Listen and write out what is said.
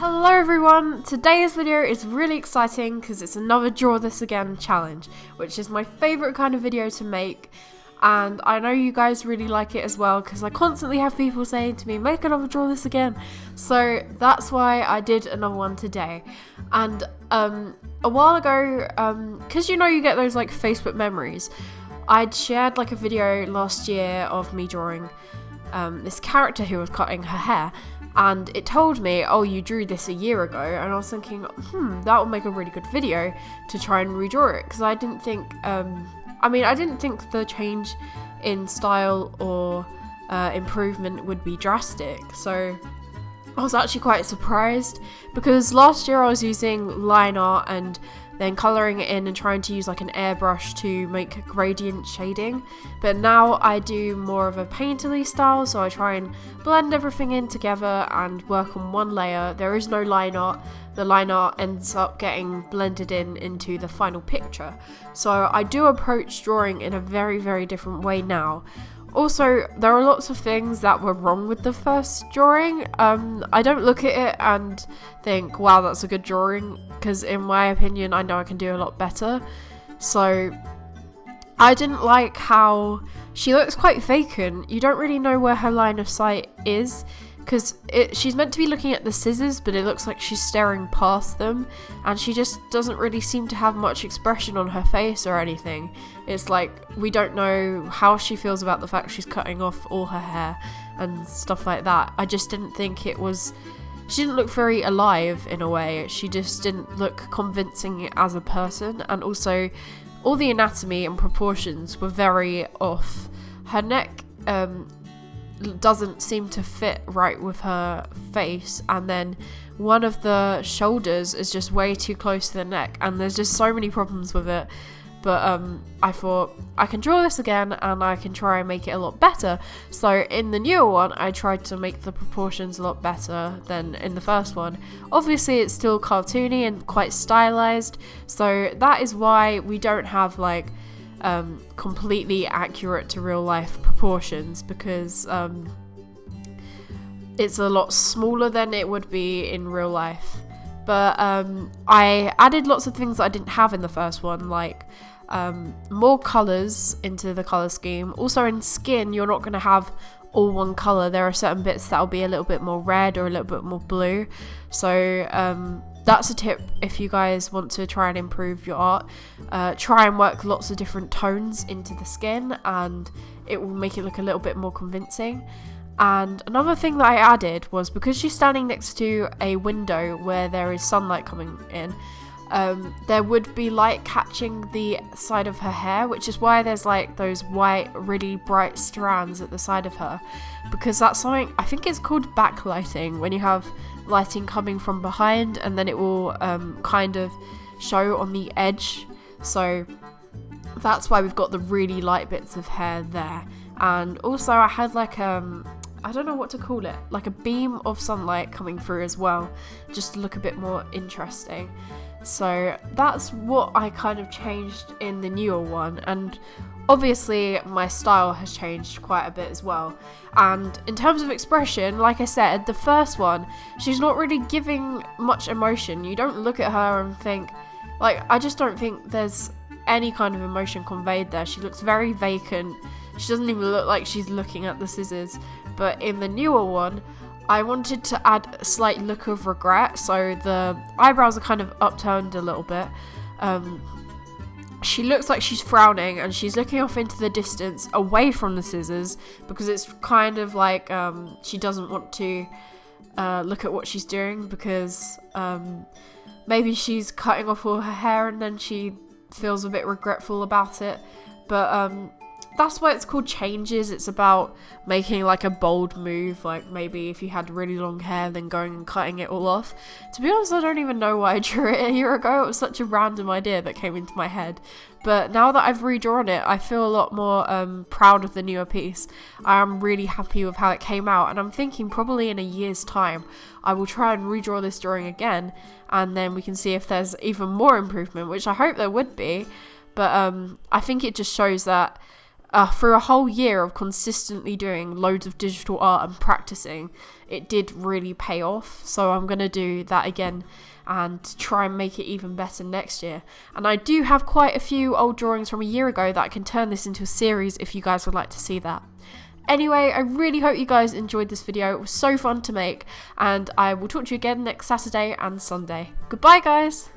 Hello everyone! Today's video is really exciting because it's another Draw This Again challenge, which is my favourite kind of video to make, and I know you guys really like it as well because I constantly have people saying to me, make another Draw This Again, so that's why I did another one today. And a while ago, because you know you get those like Facebook memories, I'd shared like a video last year of me drawing this character who was cutting her hair. And it told me, oh, you drew this a year ago, and I was thinking, that would make a really good video to try and redraw it, because I didn't think, I didn't think the change in style or improvement would be drastic, so I was actually quite surprised, because last year I was using line art and then colouring it in and trying to use like an airbrush to make gradient shading, but now I do more of a painterly style, so I try and blend everything in together and work on one layer. There is no line art. The line art ends up getting blended into the final picture, so I do approach drawing in a very, very different way now. Also, there are lots of things that were wrong with the first drawing. I don't look at it and think, wow, that's a good drawing, because in my opinion, I know I can do a lot better. So, I didn't like how she looks quite vacant. You don't really know where her line of sight is, because she's meant to be looking at the scissors, but it looks like she's staring past them, and she just doesn't really seem to have much expression on her face or anything. It's like we don't know how she feels about the fact she's cutting off all her hair and stuff like that. I just didn't think she didn't look very alive in a way. She just didn't look convincing as a person, and also all the anatomy and proportions were very off. Her neck doesn't seem to fit right with her face, and then one of the shoulders is just way too close to the neck, and there's just so many problems with it. But I thought I can draw this again and I can try and make it a lot better. So in the newer one, I tried to make the proportions a lot better than in the first one. Obviously it's still cartoony and quite stylized, so that is why we don't have like completely accurate to real life proportions, because it's a lot smaller than it would be in real life. But I added lots of things that I didn't have in the first one, like more colours into the colour scheme. Also in skin, you're not going to have all one colour. There are certain bits that will be a little bit more red or a little bit more blue. So that's a tip if you guys want to try and improve your art. Try and work lots of different tones into the skin, and it will make it look a little bit more convincing. And another thing that I added was, because she's standing next to a window where there is sunlight coming in, there would be light catching the side of her hair, which is why there's like those white, really bright strands at the side of her, because that's something, I think it's called backlighting, when you have lighting coming from behind and then it will kind of show on the edge. So that's why we've got the really light bits of hair there. And also I had like I don't know what to call it, like a beam of sunlight coming through as well, just to look a bit more interesting. So that's what I kind of changed in the newer one, and obviously my style has changed quite a bit as well. And in terms of expression, like I said, the first one, she's not really giving much emotion. You don't look at her and think, like, I just don't think there's any kind of emotion conveyed there. She looks very vacant. She doesn't even look like she's looking at the scissors. But in the newer one, I wanted to add a slight look of regret, so the eyebrows are kind of upturned a little bit. She looks like she's frowning and she's looking off into the distance away from the scissors, because it's kind of like she doesn't want to look at what she's doing, because maybe she's cutting off all her hair and then she feels a bit regretful about it. But that's why it's called changes. It's about making like a bold move, like maybe if you had really long hair then going and cutting it all off. To be honest, I don't even know why I drew it a year ago. It was such a random idea that came into my head, but now that I've redrawn it, I feel a lot more proud of the newer piece. I am really happy with how it came out, and I'm thinking probably in a year's time I will try and redraw this drawing again, and then we can see if there's even more improvement, which I hope there would be. But I think it just shows that for a whole year of consistently doing loads of digital art and practicing, it did really pay off. So I'm going to do that again and try and make it even better next year. And I do have quite a few old drawings from a year ago that I can turn this into a series if you guys would like to see that. Anyway, I really hope you guys enjoyed this video. It was so fun to make, and I will talk to you again next Saturday and Sunday. Goodbye, guys!